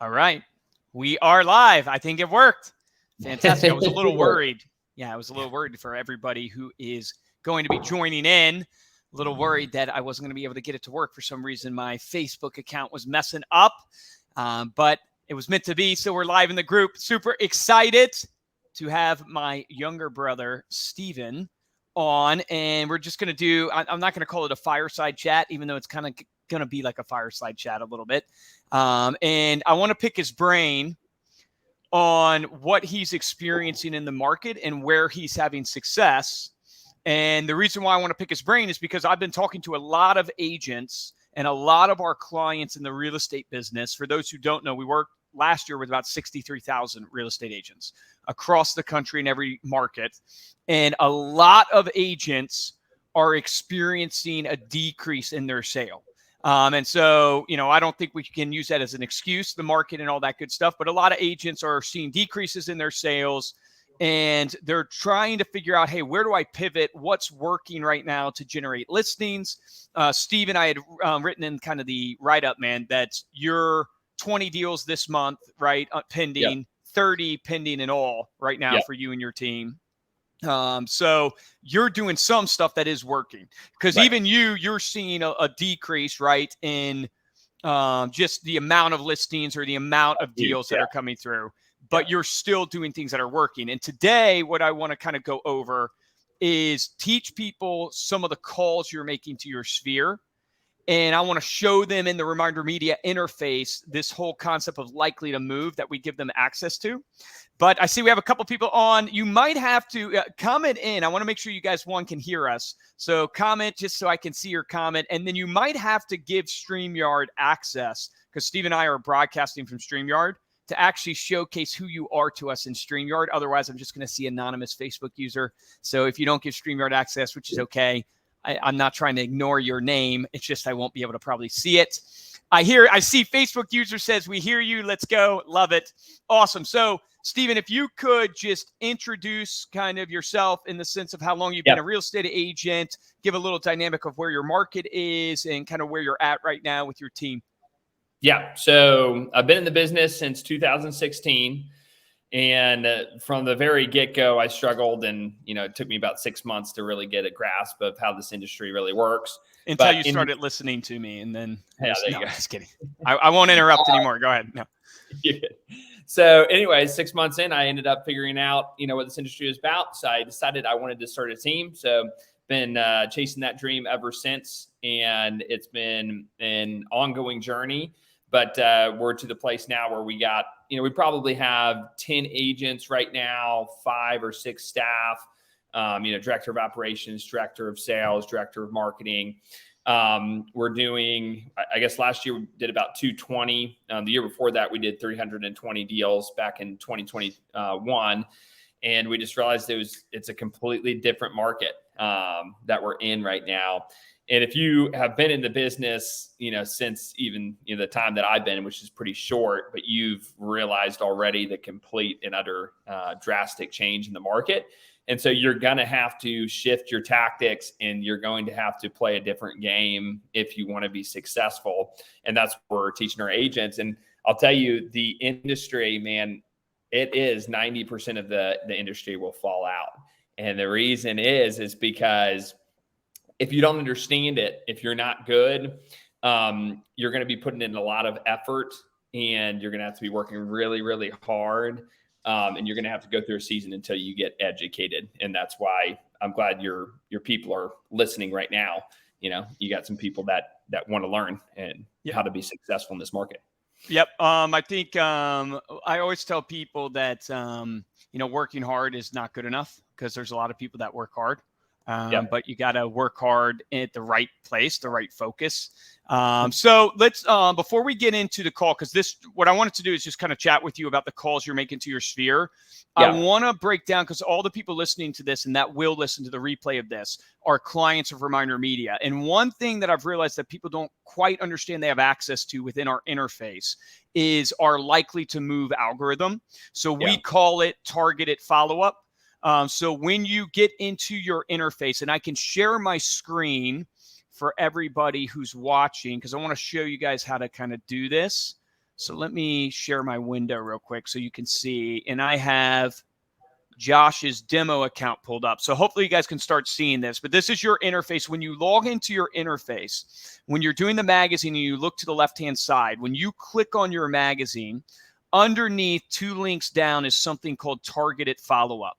All right. We are live. I think it worked. Fantastic. I was a It little did work. worried. Yeah, I was a little worried for everybody who is going to be joining in. A little worried that I wasn't going to be able to get it to work. For some reason, my Facebook account was messing up, but it was meant to be. So we're live in the group. Super excited to have my younger brother, Steven, on. And we're just going to do, I'm not going to call it a fireside chat, even though it's kind of going to be like a fireside chat a little bit. And I want to pick his brain on what he's experiencing in the market and where he's having success. And the reason why I want to pick his brain is because I've been talking to a lot of agents and a lot of our clients in the real estate business. For those who don't know, we worked last year with about 63,000 real estate agents across the country in every market. And a lot of agents are experiencing a decrease in their sale. And so, I don't think we can use that as an excuse, the market and all that good stuff. But a lot of agents are seeing decreases in their sales and they're trying to figure out, hey, where do I pivot? What's working right now to generate listings? Steve and I had written in kind of the write-up, man, that you're 20 deals this month, right? Pending, Yep. 30 pending in all right now Yep. for you and your team. So you're doing some stuff that is working because Right. even you're seeing a decrease, right, in just the amount of listings or the amount of deals that are coming through, but you're still doing things that are working. And today, what I want to kind of go over is teach people some of the calls you're making to your sphere. And I want to show them in the Reminder Media interface this whole concept of likely to move that we give them access to. But I see we have a couple people on. You might have to comment in. I want to make sure you guys, can hear us. So comment just so I can see your comment. And then you might have to give StreamYard access because Steve and I are broadcasting from StreamYard to actually showcase who you are to us in StreamYard. Otherwise, I'm just going to see anonymous Facebook user. So if you don't give StreamYard access, which is okay, I'm not trying to ignore your name. It's just I won't be able to probably see it. I see Facebook user says, we hear you. Let's go. Love it. Awesome. So, Steven, if you could just introduce kind of yourself in the sense of how long you've been a real estate agent, give a little dynamic of where your market is and kind of where you're at right now with your team. Yeah. So I've been in the business since 2016. And from the very get-go, I struggled and, it took me about 6 months to really get a grasp of how this industry really works. Until you started listening to me and then, just kidding. I won't interrupt anymore. Go ahead. No. So anyway, 6 months in, I ended up figuring out, what this industry is about. So I decided I wanted to start a team. So been chasing that dream ever since. And it's been an ongoing journey. But we're to the place now where we got, we probably have 10 agents right now, 5 or 6 staff, director of operations, director of sales, director of marketing. We're doing, I guess last year we did about 220. The year before that, we did 320 deals back in 2021. And we just realized it's a completely different market that we're in right now. And if you have been in the business, since even the time that I've been, which is pretty short, but you've realized already the complete and utter drastic change in the market. And so you're going to have to shift your tactics and you're going to have to play a different game if you want to be successful. And that's what we're teaching our agents. And I'll tell you, the industry, man, it is 90% of the industry will fall out. And the reason is because if you don't understand it, if you're not good, you're going to be putting in a lot of effort and you're going to have to be working really, really hard. And you're going to have to go through a season until you get educated. And that's why I'm glad your people are listening right now. You got some people that want to learn and how to be successful in this market. Yep. I think I always tell people that, working hard is not good enough because there's a lot of people that work hard. But you got to work hard at the right place, the right focus. So let's, before we get into the call, because what I wanted to do is just kind of chat with you about the calls you're making to your sphere. I want to break down, because all the people listening to this and that will listen to the replay of this are clients of Reminder Media. And one thing that I've realized that people don't quite understand they have access to within our interface is our likely to move algorithm. So we call it targeted follow-up. So when you get into your interface, and I can share my screen for everybody who's watching, because I want to show you guys how to kind of do this. So let me share my window real quick so you can see. And I have Josh's demo account pulled up. So hopefully you guys can start seeing this, but this is your interface. When you log into your interface, when you're doing the magazine and you look to the left-hand side, when you click on your magazine, underneath 2 links down is something called targeted follow-up.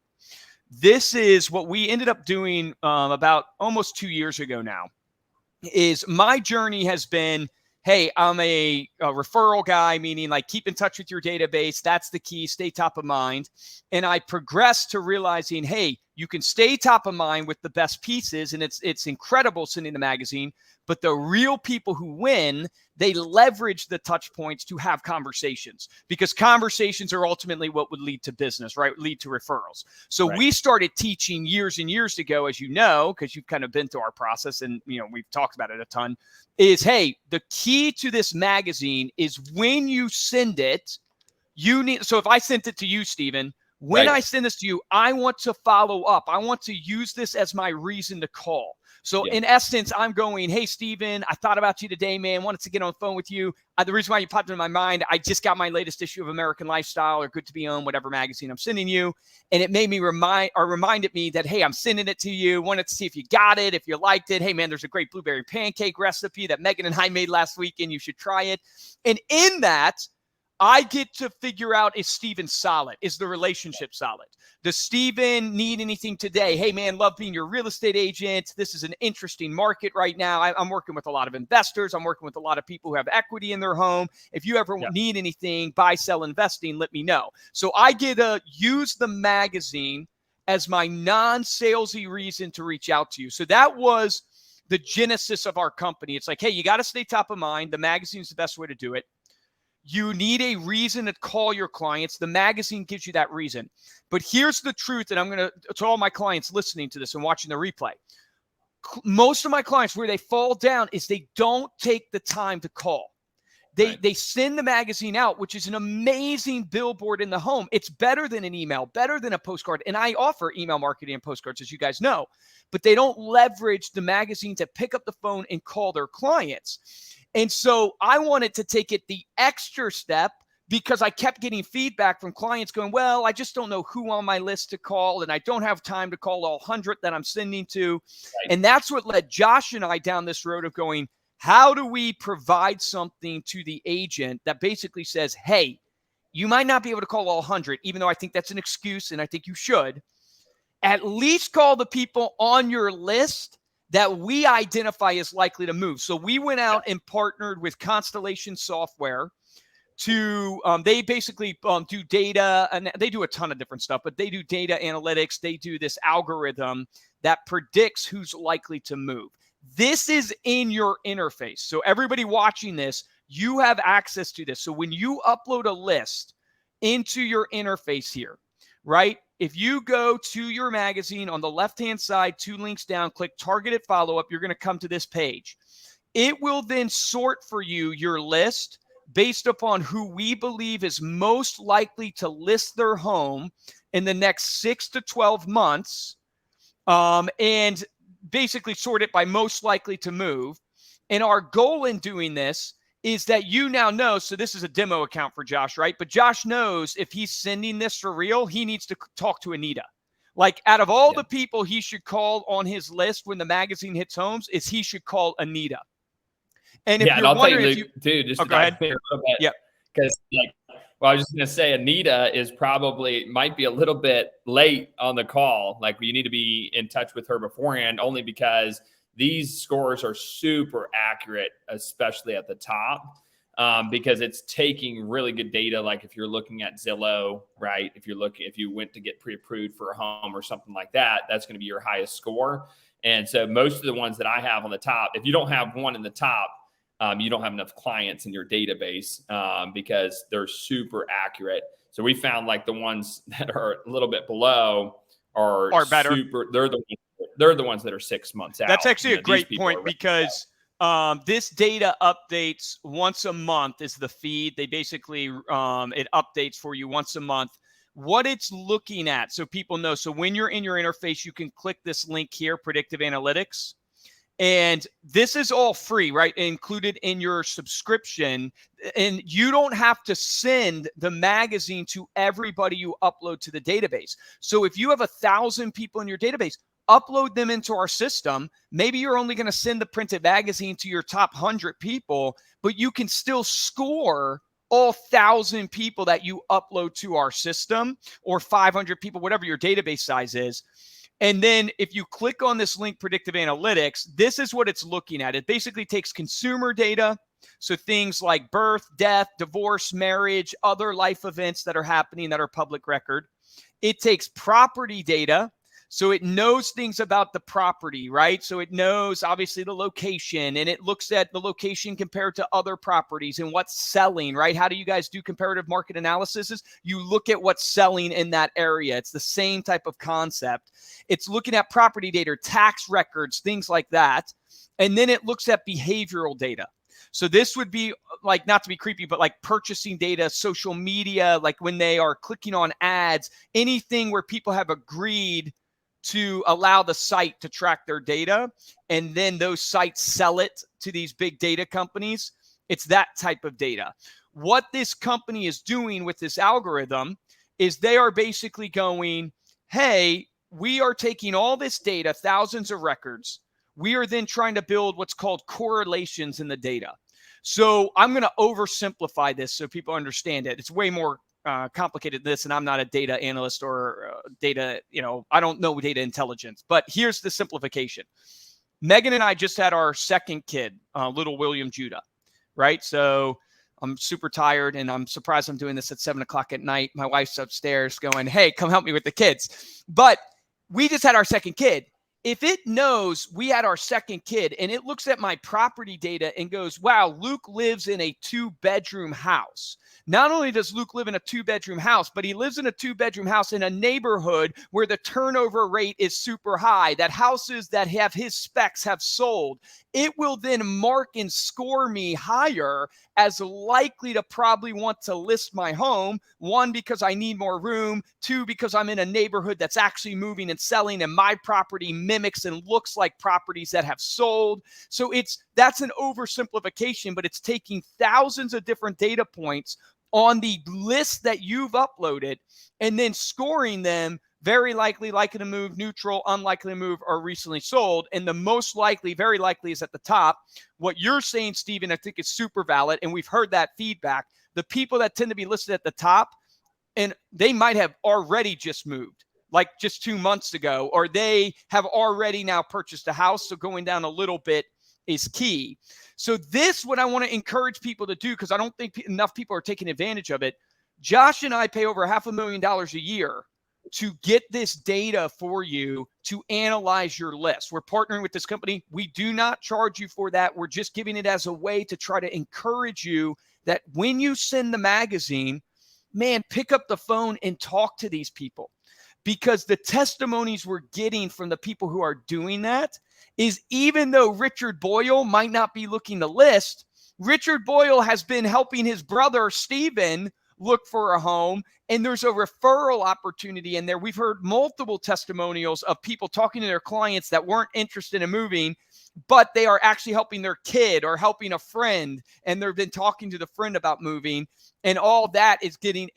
This is what we ended up doing about almost 2 years ago now. Is my journey has been, hey, I'm a referral guy, meaning like keep in touch with your database. That's the key. Stay top of mind. And I progressed to realizing, hey, you can stay top of mind with the best pieces. And it's incredible sending the magazine. But the real people who win, they leverage the touch points to have conversations, because conversations are ultimately what would lead to business, right? Lead to referrals. So we started teaching years and years ago, as you know, because you've kind of been through our process and, you know, we've talked about it a ton, is, hey, the key to this magazine is when you send it, you need, so if I sent it to you, Stephen, when I send this to you, I want to follow up. I want to use this as my reason to call. So in essence, I'm going, hey, Stephen, I thought about you today, man. Wanted to get on the phone with you. The reason why you popped into my mind, I just got my latest issue of American Lifestyle or Good to Be Owned, whatever magazine I'm sending you. And it made me reminded me that, hey, I'm sending it to you. Wanted to see if you got it, if you liked it. Hey, man, there's a great blueberry pancake recipe that Megan and I made last weekend. You should try it. And in that, I get to figure out, is Steven solid? Is the relationship solid? Does Steven need anything today? Hey, man, love being your real estate agent. This is an interesting market right now. I'm working with a lot of investors. I'm working with a lot of people who have equity in their home. If you ever need anything, buy, sell, investing, let me know. So I get to use the magazine as my non-salesy reason to reach out to you. So that was the genesis of our company. It's like, hey, you got to stay top of mind. The magazine is the best way to do it. You need a reason to call your clients. The magazine gives you that reason. But here's the truth, and I'm going to all my clients listening to this and watching the replay. Most of my clients, where they fall down is they don't take the time to call. They send the magazine out, which is an amazing billboard in the home. It's better than an email, better than a postcard. And I offer email marketing and postcards, as you guys know. But they don't leverage the magazine to pick up the phone and call their clients. And so I wanted to take it the extra step, because I kept getting feedback from clients going, well, I just don't know who on my list to call, and I don't have time to call all 100 that I'm sending to. And that's what led Josh and I down this road of going, how do we provide something to the agent that basically says, hey, you might not be able to call all 100, even though I think that's an excuse and I think you should. At least call the people on your list that we identify as likely to move. So we went out and partnered with Constellation Software to, they basically do data, and they do a ton of different stuff, but they do data analytics. They do this algorithm that predicts who's likely to move. This is in your interface. So everybody watching this, you have access to this. So when you upload a list into your interface here, right? If you go to your magazine on the left-hand side, 2 links down, click targeted follow-up, you're going to come to this page. It will then sort for you your list based upon who we believe is most likely to list their home in the next 6 to 12 months, and basically sort it by most likely to move. And our goal in doing this is that you now know, so this is a demo account for Josh, right? But Josh knows if he's sending this for real, he needs to talk to Anita. Like, out of all the people he should call on his list when the magazine hits homes, is he should call Anita. And if you're wondering, if you, dude, just go ahead. A little bit, because well, I was just going to say, Anita is might be a little bit late on the call. Like, you need to be in touch with her beforehand, only because these scores are super accurate, especially at the top, because it's taking really good data. Like if you're looking at Zillow, right? If you went to get pre-approved for a home or something like that, that's going to be your highest score. And so most of the ones that I have on the top, if you don't have one in the top, you don't have enough clients in your database, because they're super accurate. So we found like the ones that are a little bit below are better. They're the ones that are 6 months out. That's actually a great point, because this data updates once a month is the feed. They basically, it updates for you once a month what it's looking at, so people know. So when you're in your interface, you can click this link here, predictive analytics. And this is all free, right? Included in your subscription. And you don't have to send the magazine to everybody you upload to the database. So if you have 1,000 people in your database, upload them into our system. Maybe you're only going to send the printed magazine to your top 100 people, but you can still score all 1,000 people that you upload to our system, or 500 people, whatever your database size is. And then if you click on this link, predictive analytics, this is what it's looking at. It basically takes consumer data. So things like birth, death, divorce, marriage, other life events that are happening that are public record. It takes property data. So it knows things about the property, right? So it knows obviously the location, and it looks at the location compared to other properties and what's selling, right? How do you guys do comparative market analysis? You look at what's selling in that area. It's the same type of concept. It's looking at property data, tax records, things like that. And then it looks at behavioral data. So this would be like, not to be creepy, but like purchasing data, social media, like when they are clicking on ads, anything where people have agreed to allow the site to track their data, and then those sites sell it to these big data companies. It's that type of data. What this company is doing with this algorithm is they are basically going, hey, we are taking all this data, thousands of records. We are then trying to build what's called correlations in the data. So I'm going to oversimplify this so people understand it. It's way more complicated than this, and I'm not a data analyst or data, I don't know data intelligence, but here's the simplification. Megan and I just had our second kid, little William Judah, right? So I'm super tired, and I'm surprised I'm doing this at 7:00 at night. My wife's upstairs going, hey, come help me with the kids. But we just had our second kid. If it knows we had our second kid and it looks at my property data and goes, wow, Luke lives in a 2-bedroom house. Not only does Luke live in a 2-bedroom house, but he lives in a 2-bedroom house in a neighborhood where the turnover rate is super high, that houses that have his specs have sold. It will then mark and score me higher as likely to probably want to list my home. 1, because I need more room. 2, because I'm in a neighborhood that's actually moving and selling, and my property mimics and looks like properties that have sold. So that's an oversimplification, but it's taking thousands of different data points on the list that you've uploaded and then scoring them very likely to move, neutral, unlikely to move, or recently sold. And the most likely, very likely, is at the top. What you're saying, Stephen, I think is super valid, and we've heard that feedback. The people that tend to be listed at the top, and they might have already just moved, like just 2 months ago, or they have already now purchased a house. So going down a little bit is key. So what I want to encourage people to do, because I don't think enough people are taking advantage of it. Josh and I pay over $500,000 a year to get this data for you to analyze your list. We're partnering with this company. We do not charge you for that. We're just giving it as a way to try to encourage you that when you send the magazine, man, pick up the phone and talk to these people. Because the testimonies we're getting from the people who are doing that is, even though Richard Boyle might not be looking to list, Richard Boyle has been helping his brother, Stephen, look for a home, and there's a referral opportunity in there. We've heard multiple testimonials of people talking to their clients that weren't interested in moving, but they are actually helping their kid or helping a friend, and they've been talking to the friend about moving, and all that is getting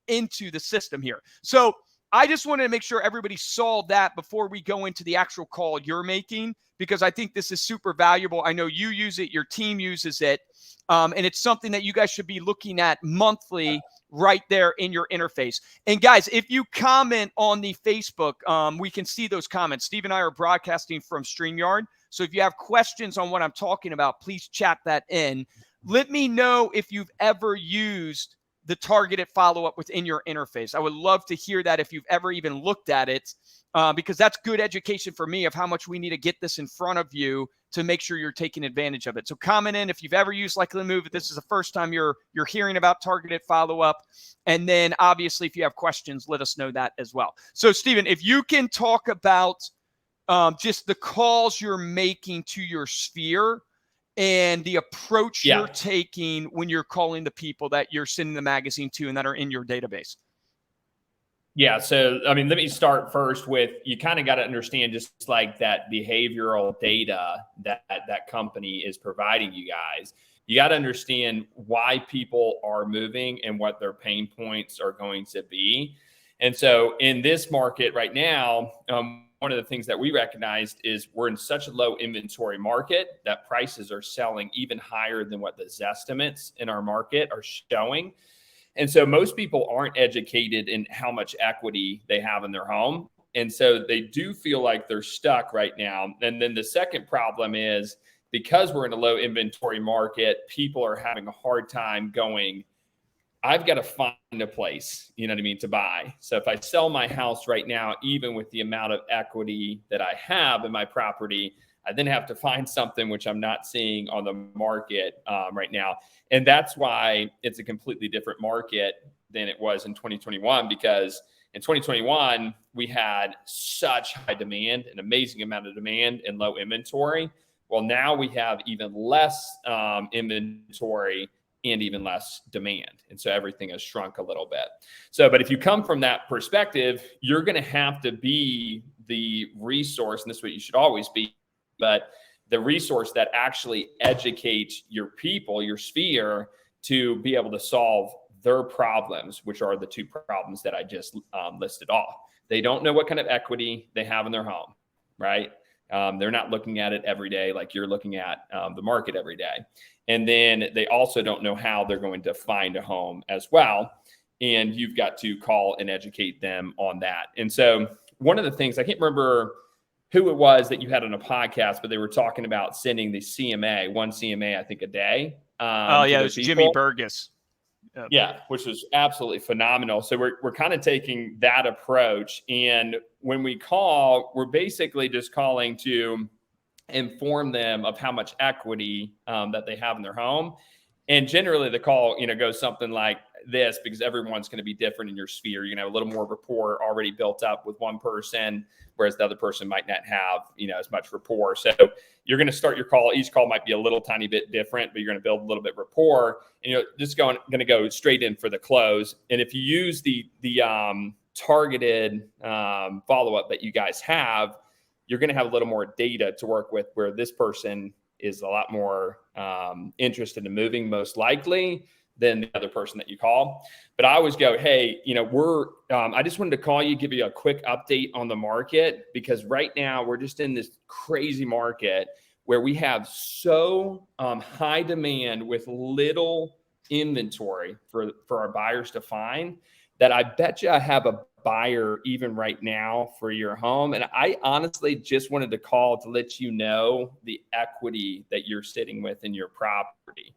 into the system here. So I just wanted to make sure everybody saw that before we go into the actual call you're making, because I think this is super valuable. I know you use it, your team uses it, and it's something that you guys should be looking at monthly right there in your interface. And guys, if you comment on the Facebook, we can see those comments. Steve and I are broadcasting from StreamYard. So if you have questions on what I'm talking about, please chat that in. Let me know if you've ever used the targeted follow-up within your interface. I would love to hear that if you've ever even looked at it, because that's good education for me of how much we need to get this in front of you to make sure you're taking advantage of it. So comment in if you've ever used Likely to Move, if this is the first time you're hearing about targeted follow-up. And then obviously if you have questions, let us know that as well. So Stephen, if you can talk about just the calls you're making to your sphere and the approach you're taking when you're calling the people that you're sending the magazine to and that are in your database. Yeah. So, I mean, let me start first with, you kind of got to understand just like that behavioral data that company is providing you guys. You got to understand why people are moving and what their pain points are going to be. And so in this market right now, one of the things that we recognized is we're in such a low inventory market that prices are selling even higher than what the Zestimates in our market are showing. And so most people aren't educated in how much equity they have in their home. And so they do feel like they're stuck right now. And then the second problem is, because we're in a low inventory market, people are having a hard time going, I've got to find a place, you know what I mean, to buy. So if I sell my house right now, even with the amount of equity that I have in my property, I then have to find something which I'm not seeing on the market right now. And that's why it's a completely different market than it was in 2021, because in 2021, we had such high demand, an amazing amount of demand and low inventory. Well, now we have even less inventory and even less demand. And so everything has shrunk a little bit. So, but if you come from that perspective, you're going to have to be the resource, and this is what you should always be, but the resource that actually educates your people, your sphere, to be able to solve their problems, which are the two problems that I just listed off. They don't know what kind of equity they have in their home, right? They're not looking at it every day like you're looking at the market every day. And then they also don't know how they're going to find a home as well. And you've got to call and educate them on that. And so one of the things, I can't remember who it was that you had on a podcast, but they were talking about sending the CMA, one CMA, I think, a day. Oh, yeah, it was Jimmy Burgess. Yeah, which was absolutely phenomenal. So we're kind of taking that approach. And when we call, we're basically just calling to inform them of how much equity that they have in their home. And generally the call, goes something like this, because everyone's going to be different in your sphere. You're going to have a little more rapport already built up with one person, whereas the other person might not have, as much rapport. So you're going to start your call. Each call might be a little tiny bit different, but you're going to build a little bit rapport, and you're just going to go straight in for the close. And if you use the targeted follow-up that you guys have, you're going to have a little more data to work with, where this person is a lot more interested in moving, most likely, than the other person that you call. But I always go, hey, I just wanted to call you, give you a quick update on the market, because right now we're just in this crazy market where we have so high demand with little inventory for our buyers to find, that I bet you I have a buyer even right now for your home. And I honestly just wanted to call to let you know the equity that you're sitting with in your property.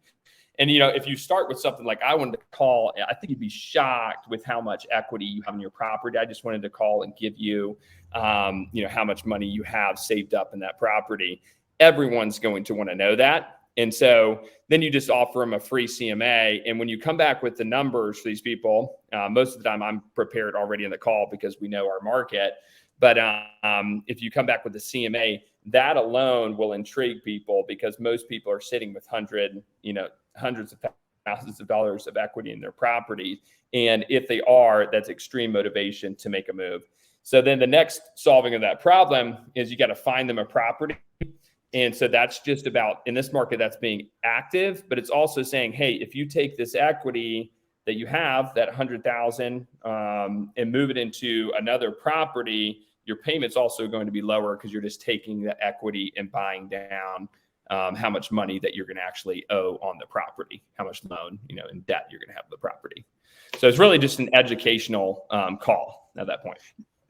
And, if you start with something like, I wanted to call, I think you'd be shocked with how much equity you have in your property. I just wanted to call and give you, how much money you have saved up in that property. Everyone's going to want to know that. And so then you just offer them a free CMA. And when you come back with the numbers for these people, most of the time I'm prepared already in the call because we know our market. But if you come back with the CMA, that alone will intrigue people, because most people are sitting with hundreds of thousands of dollars of equity in their property. And if they are, that's extreme motivation to make a move. So then the next solving of that problem is you got to find them a property. And so that's just about, in this market, that's being active, but it's also saying, hey, if you take this equity that you have, that 100,000, and move it into another property, your payment's also going to be lower, because you're just taking the equity and buying down how much money that you're going to actually owe on the property, how much loan, in debt you're going to have the property. So it's really just an educational call at that point.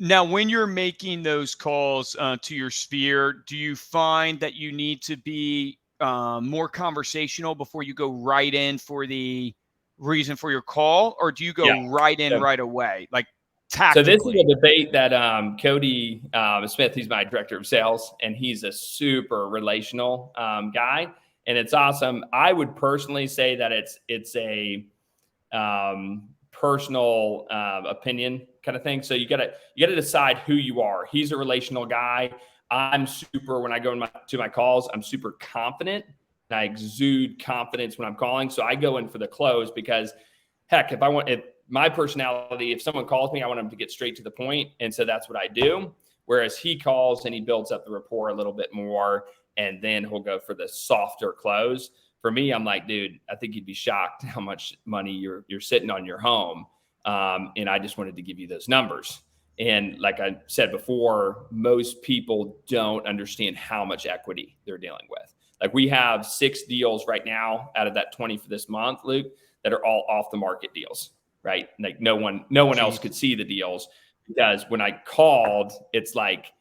Now, when you're making those calls to your sphere, do you find that you need to be more conversational before you go right in for the reason for your call, or do you go right in right away? Like, tactically? So this is a debate that Cody Smith, he's my director of sales, and he's a super relational guy, and it's awesome. I would personally say that it's a personal opinion kind of thing. So you gotta decide who you are. He's a relational guy. I'm super, when I go to my calls, I'm super confident, and I exude confidence when I'm calling. So I go in for the close, because heck, if my personality, if someone calls me, I want them to get straight to the point. And so that's what I do. Whereas he calls and he builds up the rapport a little bit more, and then he'll go for the softer close. For me, I'm like, dude, I think you'd be shocked how much money you're sitting on your home. And I just wanted to give you those numbers. And like I said before, most people don't understand how much equity they're dealing with. Like we have 6 deals right now out of that 20 for this month, Luke, that are all off the market deals, right? Like no one else could see the deals, because when I called, it's like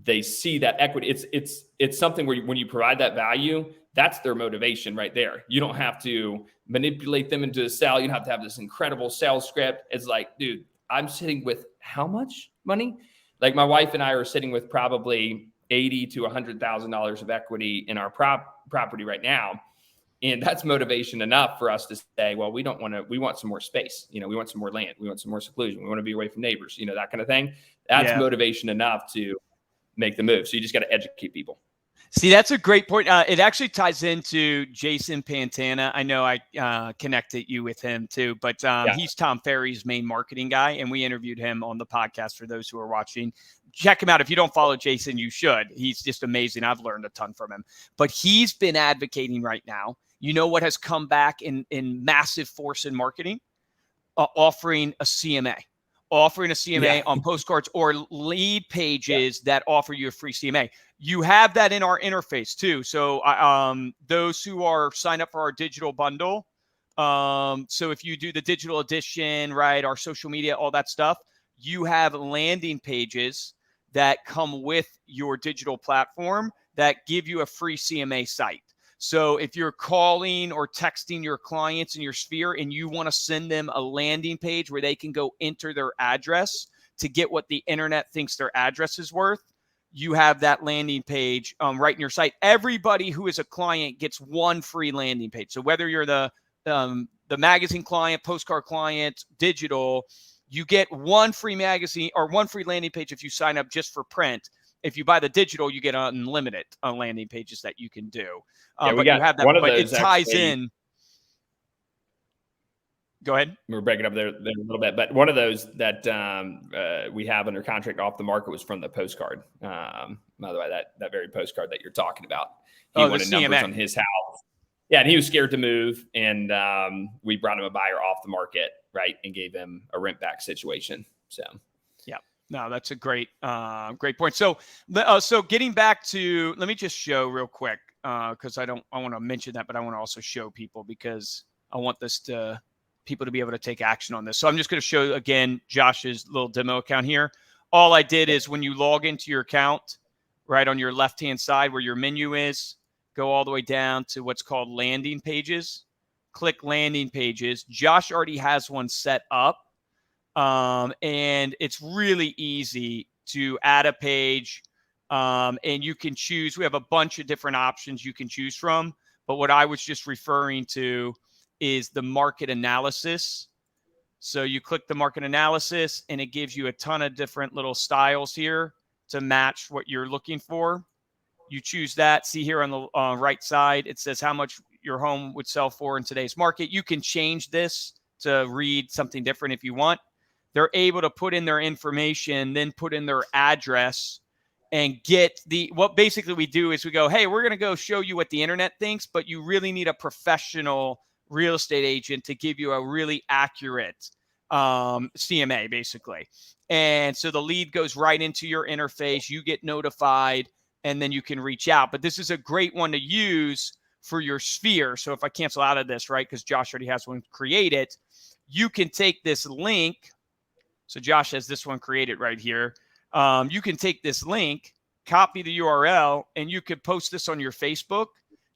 they see that equity. It's something where when you provide that value, that's their motivation right there. You don't have to manipulate them into a sale. You don't have to have this incredible sales script. It's like, dude, I'm sitting with how much money? Like my wife and I are sitting with probably $80,000 to $100,000 of equity in our property right now. And that's motivation enough for us to say, well, we want some more space. We want some more land. We want some more seclusion. We want to be away from neighbors, that kind of thing. That's motivation enough to make the move. So you just got to educate people. See, that's a great point. It actually ties into Jason Pantana. I know I connected you with him too, but he's Tom Ferry's main marketing guy, and we interviewed him on the podcast for those who are watching. Check him out. If you don't follow Jason, you should. He's just amazing. I've learned a ton from him. But he's been advocating right now. You know what has come back in massive force in marketing? Offering a CMA. Offering a CMA on postcards or lead pages that offer you a free CMA. You have that in our interface too. So those who are signed up for our digital bundle, so if you do the digital edition, right, our social media, all that stuff, you have landing pages that come with your digital platform that give you a free CMA site. So if you're calling or texting your clients in your sphere and you want to send them a landing page where they can go enter their address to get what the internet thinks their address is worth, you have that landing page right in your site. Everybody who is a client gets one free landing page. So whether you're the magazine client, postcard client, digital, you get one free magazine or one free landing page if you sign up just for print. If you buy the digital, you get unlimited landing pages that you can do. But you have that, but it ties in. Go ahead. We're breaking up there a little bit, but one of those that we have under contract off the market was from the postcard. By the way, that very postcard that you're talking about, he wanted numbers on his house. Yeah, and he was scared to move, and we brought him a buyer off the market, right, and gave him a rent back situation. So, yeah, no, that's a great point. So getting back to, let me just show real quick because I want to mention that, but I want to also show people because I want people to be able to take action on this. So I'm just going to show again Josh's little demo account here. All I did is when you log into your account, right on your left-hand side where your menu is, go all the way down to what's called landing pages. Click landing pages. Josh already has one set up. And it's really easy to add a page. And you can choose. We have a bunch of different options you can choose from. But what I was just referring to is the market analysis. So you click the market analysis and it gives you a ton of different little styles here to match what you're looking for. You choose that. See here on the right side, it says how much your home would sell for in today's market. You can change this to read something different if you want. They're able to put in their information, then put in their address and get what basically we do is we go, hey, we're going to go show you what the internet thinks, but you really need a professional real estate agent to give you a really accurate CMA basically. And so the lead goes right into your interface. You get notified and then you can reach out. But this is a great one to use for your sphere. So if I cancel out of this, right, because Josh already has one created, you can take this link. So Josh has this one created right here. You can take this link, copy the URL, and you could post this on your Facebook.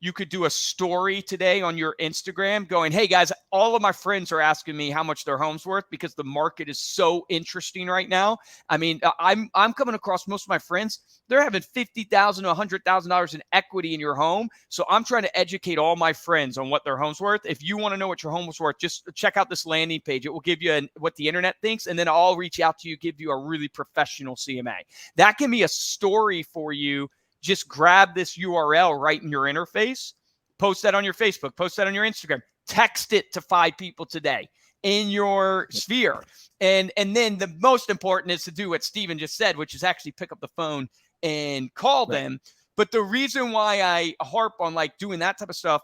You could do a story today on your Instagram going, hey guys, all of my friends are asking me how much their home's worth because the market is so interesting right now. I mean, I'm coming across most of my friends. They're having $50,000 to $100,000 in equity in your home. So I'm trying to educate all my friends on what their home's worth. If you want to know what your home is worth, just check out this landing page. It will give you what the internet thinks. And then I'll reach out to you, give you a really professional CMA. That can be a story for you. Just grab this URL right in your interface, post that on your Facebook, post that on your Instagram, text it to 5 people today. in your sphere. And then the most important is to do what Steven just said, which is actually pick up the phone and call them. But the reason why I harp on like doing that type of stuff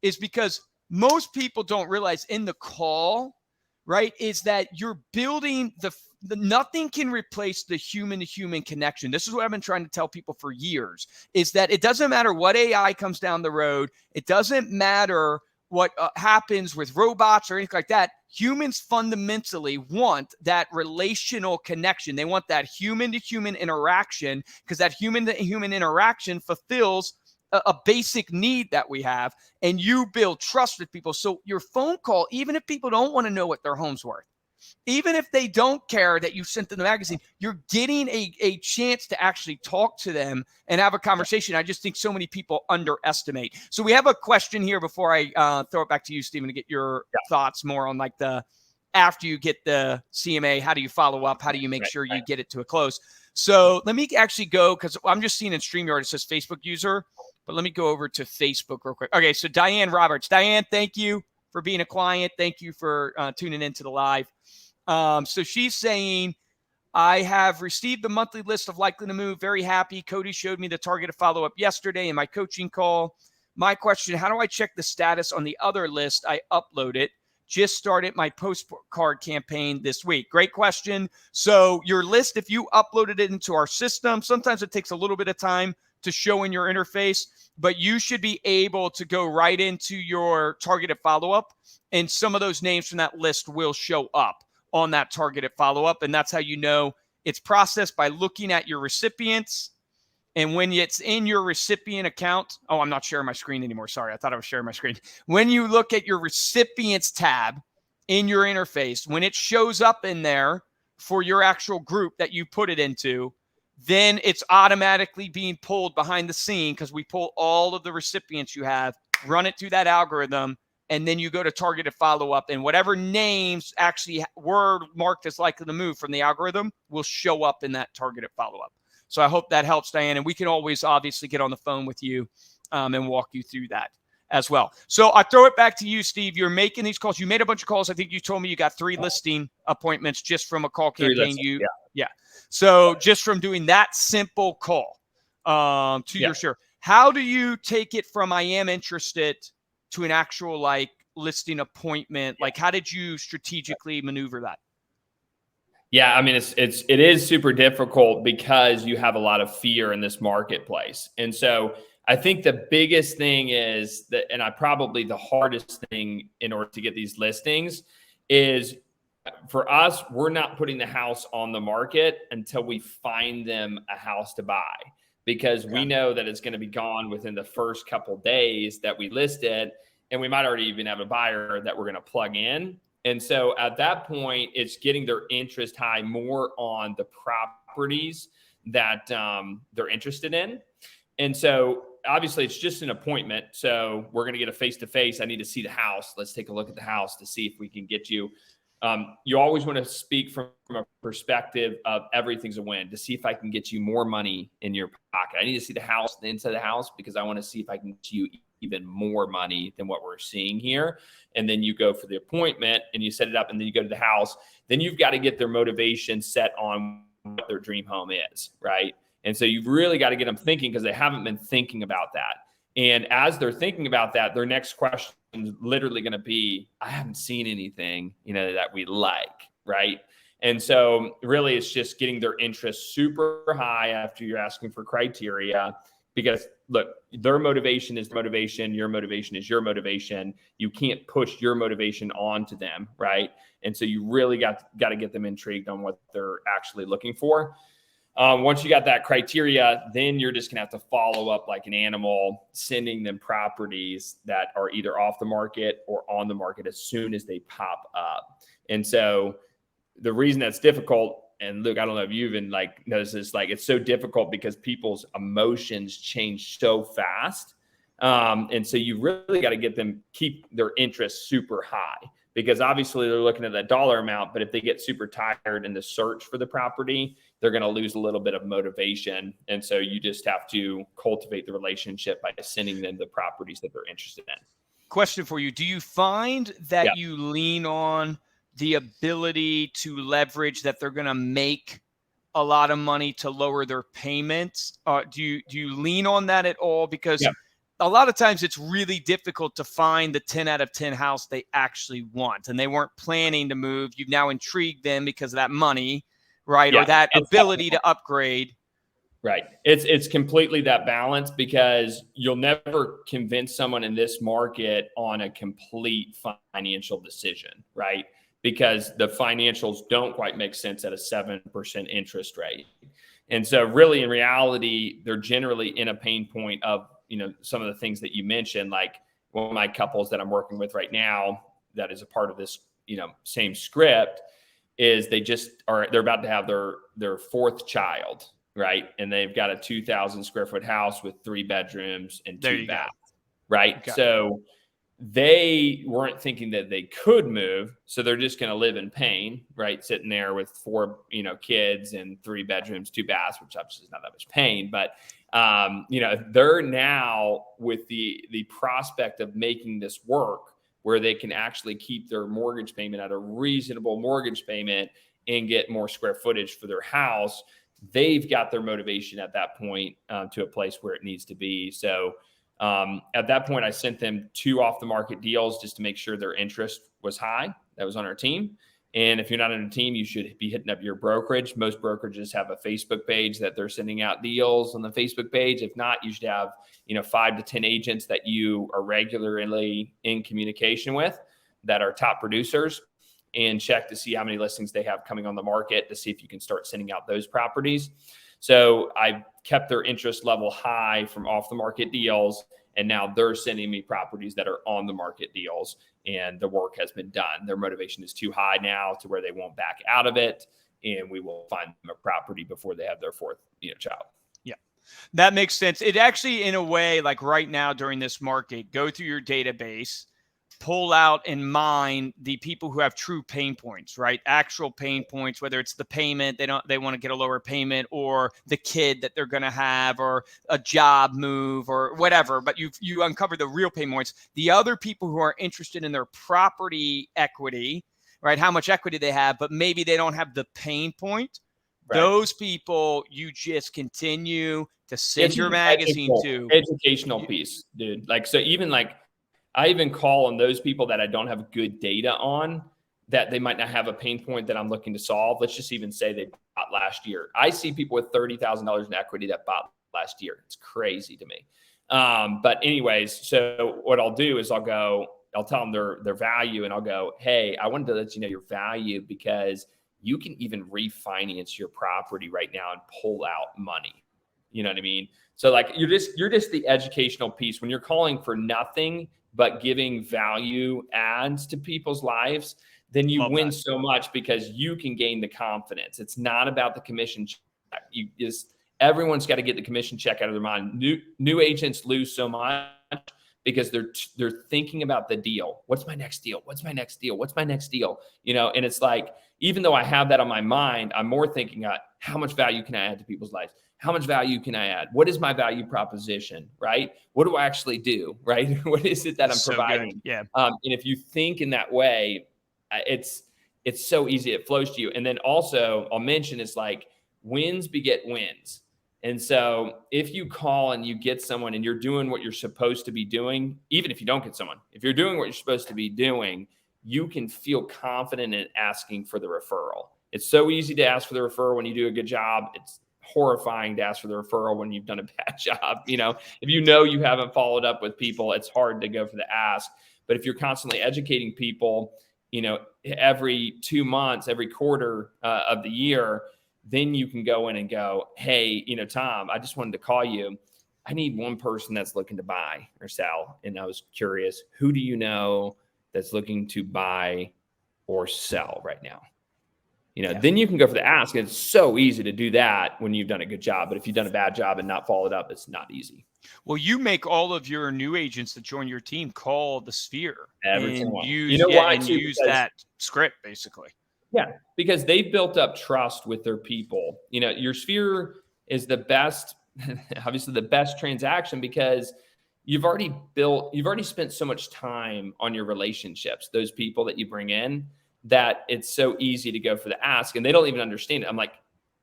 is because most people don't realize in the call, right, is that you're building the nothing can replace the human to human connection. This is what I've been trying to tell people for years, is that it doesn't matter what AI comes down the road. It doesn't matter what happens with robots or anything like that. Humans fundamentally want that relational connection. They want that human to human interaction, because that human to human interaction fulfills a basic need that we have, and you build trust with people. So your phone call, even if people don't want to know what their home's worth, even if they don't care that you sent them the magazine, you're getting a chance to actually talk to them and have a conversation. I just think so many people underestimate. So we have a question here before I throw it back to you, Stephen, to get your thoughts more on like the, after you get the CMA, how do you follow up? How do you make sure you get it to a close? So let me actually go, because I'm just seeing in StreamYard, it says Facebook user, but let me go over to Facebook real quick. Okay, so Diane Roberts. Diane, thank you for being a client. Thank you for tuning into the live. So she's saying, I have received the monthly list of likely to move. Very happy. Cody showed me the targeted follow-up yesterday in my coaching call. My question, how do I check the status on the other list? I uploaded. Just started my postcard campaign this week. Great question. So your list, if you uploaded it into our system, sometimes it takes a little bit of time to show in your interface, but you should be able to go right into your targeted follow-up, and some of those names from that list will show up on that targeted follow-up. And that's how you know it's processed, by looking at your recipients. And when it's in your recipient account, oh, I'm not sharing my screen anymore. Sorry, I thought I was sharing my screen. When you look at your recipients tab in your interface, when it shows up in there for your actual group that you put it into, then it's automatically being pulled behind the scene, because we pull all of the recipients you have, run it through that algorithm, and then you go to targeted follow-up, and whatever names actually were marked as likely to move from the algorithm will show up in that targeted follow-up. So I hope that helps, Diane. And we can always obviously get on the phone with you and walk you through that as well. So I throw it back to you, Steve. You're making these calls. You made a bunch of calls. I think you told me you got 3 listing appointments just from a call campaign. Yeah. So just from doing that simple call to your share. How do you take it from I am interested to an actual like listing appointment? Like, how did you strategically maneuver that? Yeah, I mean, it is super difficult because you have a lot of fear in this marketplace. And so I think the biggest thing is that, and probably the hardest thing in order to get these listings is, for us, we're not putting the house on the market until we find them a house to buy, because we know that it's going to be gone within the first couple days that we list it. And we might already even have a buyer that we're going to plug in. And so at that point, it's getting their interest high more on the properties that they're interested in. And so obviously it's just an appointment. So we're going to get a face-to-face. I need to see the house. Let's take a look at the house to see if we can get you. You always want to speak from a perspective of everything's a win, to see if I can get you more money in your pocket. I need to see the house, the inside of the house, because I want to see if I can get you even more money than what we're seeing here. And then you go for the appointment and you set it up, and then you go to the house. Then you've got to get their motivation set on what their dream home is, right? And so you've really got to get them thinking, because they haven't been thinking about that. And as they're thinking about that, their next question is literally going to be, I haven't seen anything, that we like, right? And so really it's just getting their interest super high after you're asking for criteria, because look, their motivation is motivation. Your motivation is your motivation. You can't push your motivation onto them, right? And so you really got to get them intrigued on what they're actually looking for. Once you got that criteria, then you're just going to have to follow up like an animal, sending them properties that are either off the market or on the market as soon as they pop up. And so the reason that's difficult, and Luke, I don't know if you even noticed this, it's so difficult because people's emotions change so fast. And so you really got to get them, keep their interest super high, because obviously they're looking at that dollar amount, but if they get super tired in the search for the property, they're going to lose a little bit of motivation. And so you just have to cultivate the relationship by sending them the properties that they're interested in. Question for you. Do you find that Yeah. you lean on the ability to leverage that they're going to make a lot of money to lower their payments? Do you lean on that at all? Because Yeah. a lot of times it's really difficult to find the 10 out of 10 house they actually want, and they weren't planning to move. You've now intrigued them because of that money, right? Or Yeah. that It's ability to upgrade. right. It's completely that balance, because you'll never convince someone in this market on a complete financial decision, right? Because the financials don't quite make sense at a 7% interest rate. And so really in reality, they're generally in a pain point of, some of the things that you mentioned. Like one of my couples that I'm working with right now that is a part of this, same script, is they're about to have their fourth child, right? And they've got a 2,000 square foot house with 3 bedrooms and There 2 you go. baths, right? Okay. So they weren't thinking that they could move, so they're just going to live in pain, right? Sitting there with 4, kids and 3 bedrooms, 2 baths, which obviously is not that much pain, but they're now with the prospect of making this work, where they can actually keep their mortgage payment at a reasonable mortgage payment and get more square footage for their house. They've got their motivation at that point to a place where it needs to be. So at that point, I sent them 2 off the market deals just to make sure their interest was high. That was on our team. And if you're not on a team, you should be hitting up your brokerage. Most brokerages have a Facebook page that they're sending out deals on the Facebook page. If not, you should have 5 to 10 agents that you are regularly in communication with that are top producers, and check to see how many listings they have coming on the market to see if you can start sending out those properties. So I kept their interest level high from off the market deals, and now they're sending me properties that are on the market deals, and the work has been done. Their motivation is too high now to where they won't back out of it, and we will find them a property before they have their 4th child. Yeah, that makes sense. It actually, in a way, like right now during this market, go through your database, pull out and mine the people who have true pain points, right? Actual pain points, whether it's the payment, they want to get a lower payment, or the kid that they're going to have, or a job move, or whatever. But you uncover the real pain points. The other people who are interested in their property equity, right? How much equity they have, but maybe they don't have the pain point. Right. Those people, you just continue to send your magazine to. Educational piece, dude. Like, so even like, I even call on those people that I don't have good data on, that they might not have a pain point that I'm looking to solve. Let's just even say they bought last year. I see people with $30,000 in equity that bought last year. It's crazy to me. But anyways, so what I'll do is I'll tell them their value, and I'll go, hey, I wanted to let you know your value because you can even refinance your property right now and pull out money. You know what I mean? So like, you're just the educational piece. When you're calling for nothing but giving value adds to people's lives, then you win so much, because you can gain the confidence. It's not about the commission check. Everyone's got to get the commission check out of their mind. New agents lose so much because they're thinking about the deal. What's my next deal? What's my next deal? What's my next deal? And it's like, even though I have that on my mind, I'm more thinking, how much value can I add to people's lives? How much value can I add? What is my value proposition, right? What do I actually do, right? What is it that I'm providing? Good. Yeah. And if you think in that way, it's so easy. It flows to you. And then also, I'll mention, it's like wins beget wins. And so if you call and you get someone and you're doing what you're supposed to be doing, even if you don't get someone, if you're doing what you're supposed to be doing, you can feel confident in asking for the referral. It's so easy to ask for the referral when you do a good job. It's horrifying to ask for the referral when you've done a bad job. If you haven't followed up with people, it's hard to go for the ask. But if you're constantly educating people, every 2 months, every quarter of the year, then you can go in and go, hey, Tom, I just wanted to call you. I need one person that's looking to buy or sell. And I was curious, who do you know that's looking to buy or sell right now? Then you can go for the ask. It's so easy to do that when you've done a good job. But if you've done a bad job and not followed up, it's not easy. Well, you make all of your new agents that join your team call the Sphere and use that script, basically. Yeah, because they've built up trust with their people. Your Sphere is the best, obviously the best transaction, because you've already spent so much time on your relationships, those people that you bring in, that it's so easy to go for the ask, and they don't even understand it. I'm like,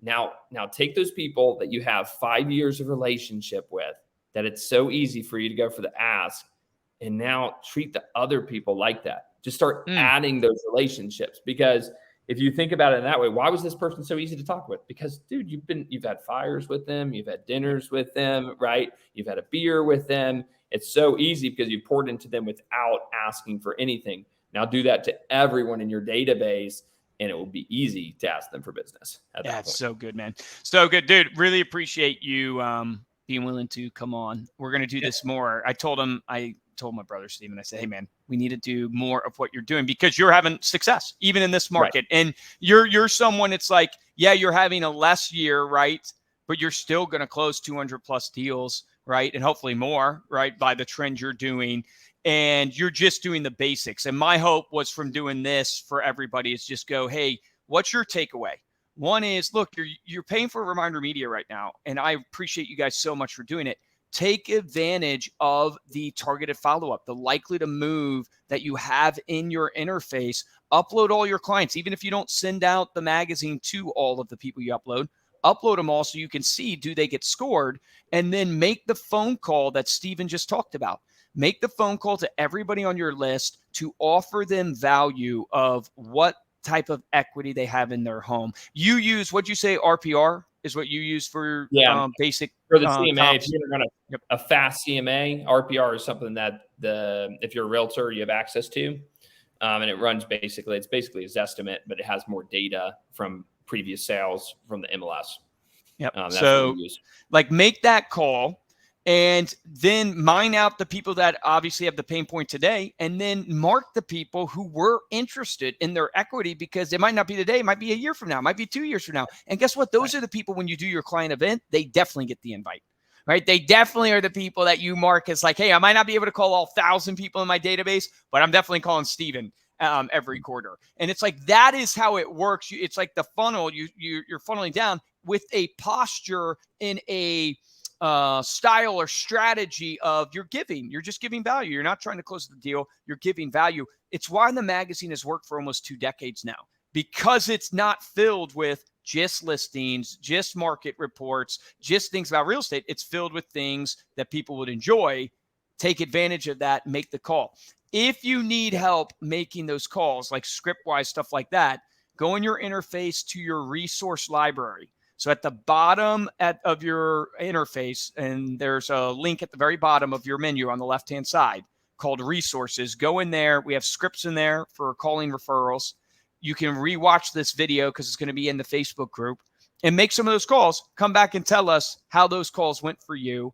now take those people that you have 5 years of relationship with, that it's so easy for you to go for the ask, and now treat the other people like that. Just start adding those relationships, because if you think about it in that way, why was this person so easy to talk with? Because, dude, you've had fires with them, you've had dinners with them, right? You've had a beer with them. It's so easy because you poured into them without asking for anything. Now do that to everyone in your database, and it will be easy to ask them for business at that point. That's so good, man. So good, dude. Really appreciate you being willing to come on. We're going to do this more. I told my brother, Steven, I said, hey, man, we need to do more of what you're doing, because you're having success, even in this market. Right. And you're someone, it's like, yeah, you're having a less year, right? But you're still going to close 200 plus deals, right? And hopefully more, right? By the trend you're doing. And you're just doing the basics. And my hope was from doing this for everybody is just go, hey, what's your takeaway? One is, look, you're paying for Reminder Media right now. And I appreciate you guys so much for doing it. Take advantage of the targeted follow-up, the likely to move that you have in your interface. Upload all your clients. Even if you don't send out the magazine to all of the people you upload them all so you can see, do they get scored? And then make the phone call that Steven just talked about. Make the phone call to everybody on your list to offer them value of what type of equity they have in their home. You use, what'd you say, RPR is what you use for basic? For the CMA, if you're going to a fast CMA, RPR is something that if you're a realtor, you have access to. And it runs basically a Zestimate, but it has more data from previous sales from the MLS. Yep. So like make that call, and then mine out the people that obviously have the pain point today, and then mark the people who were interested in their equity, because it might not be today, it might be a year from now, it might be 2 years from now. And guess what? Those are the people, when you do your client event, they definitely get the invite, right? They definitely are the people that you mark as like, hey, I might not be able to call all 1,000 people in my database, but I'm definitely calling Steven every quarter. And it's like, that is how it works. It's like the funnel, you're funneling down with a posture in a style or strategy of you're just giving value. You're not trying to close the deal. You're giving value. It's why the magazine has worked for almost 2 decades now, because it's not filled with just listings, just market reports, just things about real estate. It's filled with things that people would enjoy. Take advantage of that, make the call. If you need help making those calls, like script-wise stuff like that, go in your interface to your resource library. So at the bottom of your interface, and there's a link at the very bottom of your menu on the left-hand side called resources. Go in there. We have scripts in there for calling referrals. You can rewatch this video because it's going to be in the Facebook group, and make some of those calls. Come back and tell us how those calls went for you.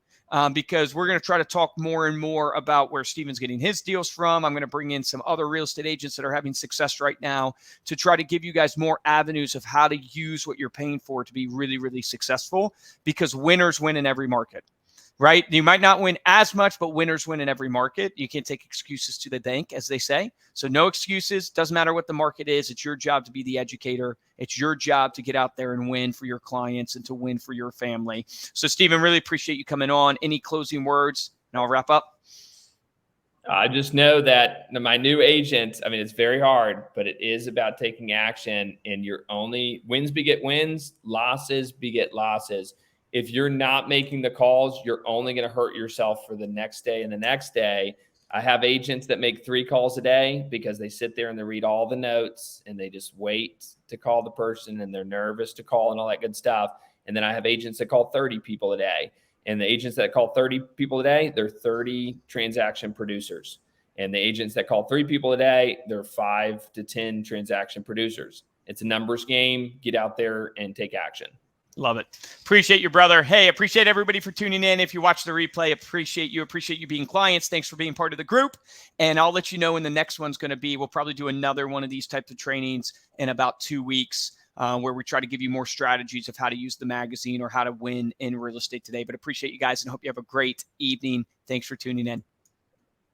Because we're going to try to talk more and more about where Steven's getting his deals from. I'm going to bring in some other real estate agents that are having success right now to try to give you guys more avenues of how to use what you're paying for to be really, really successful, because winners win in every market, right? You might not win as much, but winners win in every market. You can't take excuses to the bank, as they say. So no excuses. Doesn't matter what the market is. It's your job to be the educator. It's your job to get out there and win for your clients and to win for your family. So, Steven, really appreciate you coming on. Any closing words? And I'll wrap up. I just know that my new agent, I mean, it's very hard, but it is about taking action, and your only wins beget wins, losses beget losses. If you're not making the calls, you're only going to hurt yourself for the next day and the next day. I have agents that make 3 calls a day because they sit there and they read all the notes and they just wait to call the person, and they're nervous to call and all that good stuff. And then I have agents that call 30 people a day. And the agents that call 30 people a day, they're 30 transaction producers. And the agents that call 3 people a day, they're 5 to 10 transaction producers. It's a numbers game. Get out there and take action. Love it. Appreciate you, brother. Hey, appreciate everybody for tuning in. If you watch the replay, appreciate you being clients. Thanks for being part of the group. And I'll let you know when the next one's going to be. We'll probably do another one of these types of trainings in about 2 weeks, where we try to give you more strategies of how to use the magazine or how to win in real estate today. But appreciate you guys and hope you have a great evening. Thanks for tuning in.